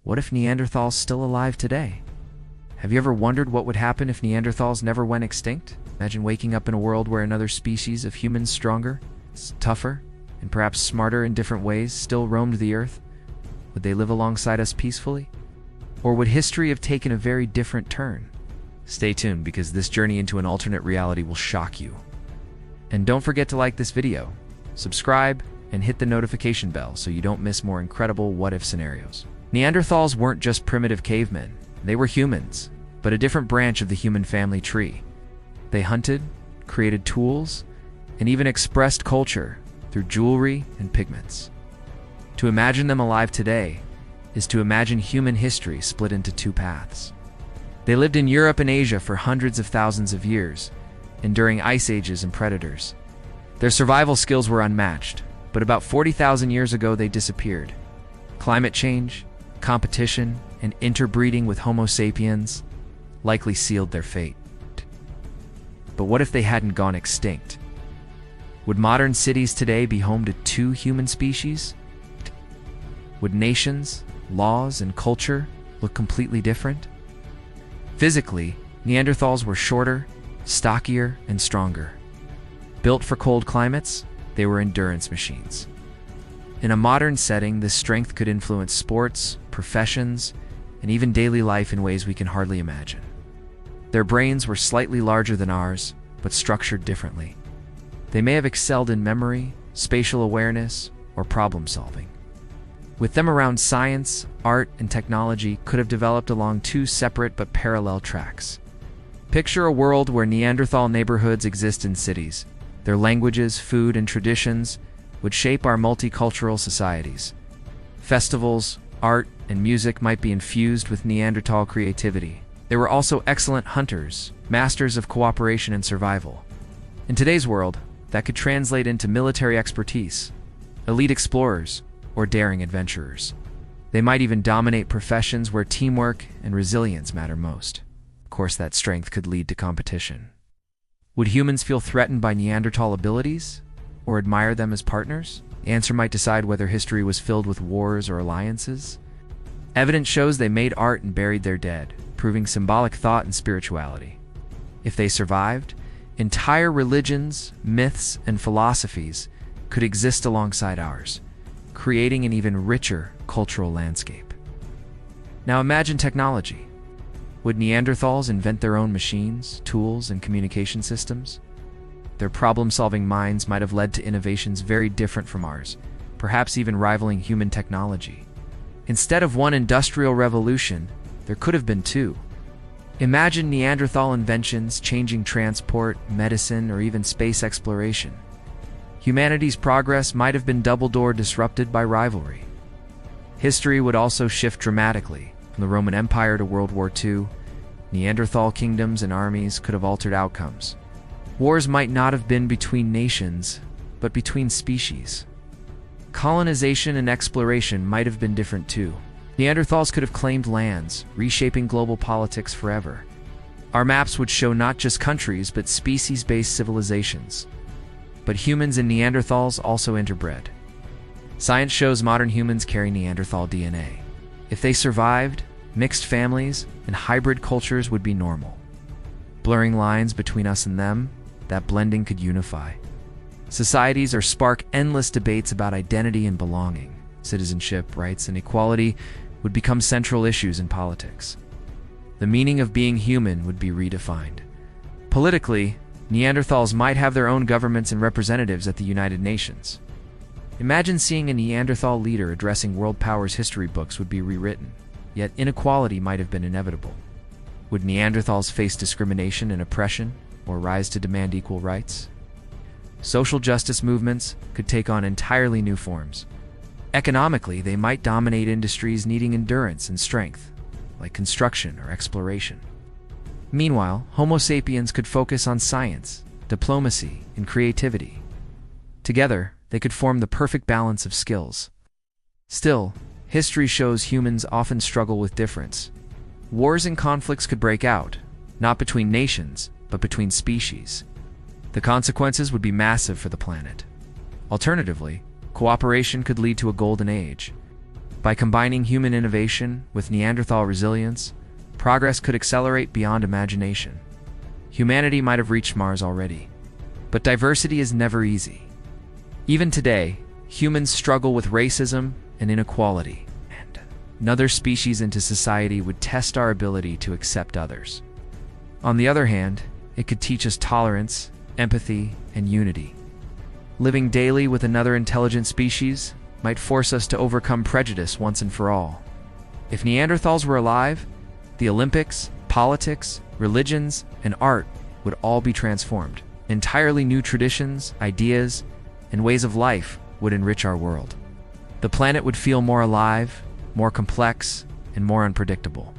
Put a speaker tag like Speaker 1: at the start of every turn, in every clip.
Speaker 1: What if Neanderthals still alive today? Have you ever wondered what would happen if Neanderthals never went extinct? Imagine waking up in a world where another species of humans stronger, tougher, and perhaps smarter in different ways still roamed the earth. Would they live alongside us peacefully? Or would history have taken a very different turn? Stay tuned, because this journey into an alternate reality will shock you. And don't forget to like this video, subscribe, and hit the notification bell so you don't miss more incredible what-if scenarios. Neanderthals weren't just primitive cavemen. They were humans, but a different branch of the human family tree. They hunted, created tools, and even expressed culture through jewelry and pigments. To imagine them alive today is to imagine human history split into two paths. They lived in Europe and Asia for hundreds of thousands of years, enduring ice ages and predators. Their survival skills were unmatched, but about 40,000 years ago they disappeared. Climate change, competition, and interbreeding with Homo sapiens likely sealed their fate. But what if they hadn't gone extinct? Would modern cities today be home to two human species? Would nations, laws, and culture look completely different? Physically, Neanderthals were shorter, stockier, and stronger. Built for cold climates, they were endurance machines. In a modern setting, this strength could influence sports, professions, and even daily life in ways we can hardly imagine. Their brains were slightly larger than ours, but structured differently. They may have excelled in memory, spatial awareness, or problem solving. With them around, science, art, and technology could have developed along two separate but parallel tracks. Picture a world where Neanderthal neighborhoods exist in cities. Their languages, food, and traditions would shape our multicultural societies. Festivals, art, and music might be infused with Neanderthal creativity. They were also excellent hunters, masters of cooperation and survival. In today's world, that could translate into military expertise, elite explorers, or daring adventurers. They might even dominate professions where teamwork and resilience matter most. Of course, that strength could lead to competition. Would humans feel threatened by Neanderthal abilities, or admire them as partners? The answer might decide whether history was filled with wars or alliances. Evidence shows they made art and buried their dead, proving symbolic thought and spirituality. If they survived, entire religions, myths, and philosophies could exist alongside ours, creating an even richer cultural landscape. Now imagine technology. Would Neanderthals invent their own machines, tools, and communication systems? Their problem-solving minds might have led to innovations very different from ours, perhaps even rivaling human technology. Instead of one industrial revolution, there could have been two. Imagine Neanderthal inventions changing transport, medicine, or even space exploration. Humanity's progress might have been doubled or disrupted by rivalry. History would also shift dramatically. From the Roman Empire to World War II, Neanderthal kingdoms and armies could have altered outcomes. Wars might not have been between nations, but between species. Colonization and exploration might have been different too. Neanderthals could have claimed lands, reshaping global politics forever. Our maps would show not just countries, but species-based civilizations. But humans and Neanderthals also interbred. Science shows modern humans carry Neanderthal DNA. If they survived, mixed families and hybrid cultures would be normal. Blurring lines between us and them, that blending could unify. Societies or spark endless debates about identity and belonging. Citizenship, rights, and equality would become central issues in politics. The meaning of being human would be redefined. Politically, Neanderthals might have their own governments and representatives at the United Nations. Imagine seeing a Neanderthal leader addressing world powers. History books would be rewritten, yet inequality might have been inevitable. Would Neanderthals face discrimination and oppression, or rise to demand equal rights? Social justice movements could take on entirely new forms. Economically, they might dominate industries needing endurance and strength, like construction or exploration. Meanwhile, Homo sapiens could focus on science, diplomacy, and creativity. Together, they could form the perfect balance of skills. Still, history shows humans often struggle with difference. Wars and conflicts could break out, not between nations, but between species. The consequences would be massive for the planet. Alternatively, cooperation could lead to a golden age. By combining human innovation with Neanderthal resilience, progress could accelerate beyond imagination. Humanity might have reached Mars already. But diversity is never easy. Even today, humans struggle with racism and inequality, and another species into society would test our ability to accept others. On the other hand, it could teach us tolerance, empathy, and unity. Living daily with another intelligent species might force us to overcome prejudice once and for all. If Neanderthals were alive, the Olympics, politics, religions, and art would all be transformed. Entirely new traditions, ideas, and ways of life would enrich our world. The planet would feel more alive, more complex, and more unpredictable.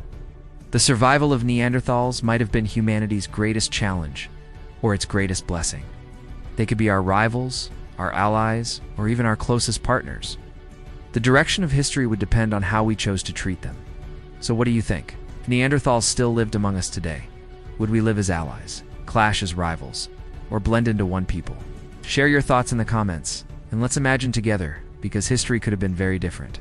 Speaker 1: The survival of Neanderthals might have been humanity's greatest challenge, or its greatest blessing. They could be our rivals, our allies, or even our closest partners. The direction of history would depend on how we chose to treat them. So what do you think? If Neanderthals still lived among us today, would we live as allies, clash as rivals, or blend into one people? Share your thoughts in the comments, and let's imagine together, because history could have been very different.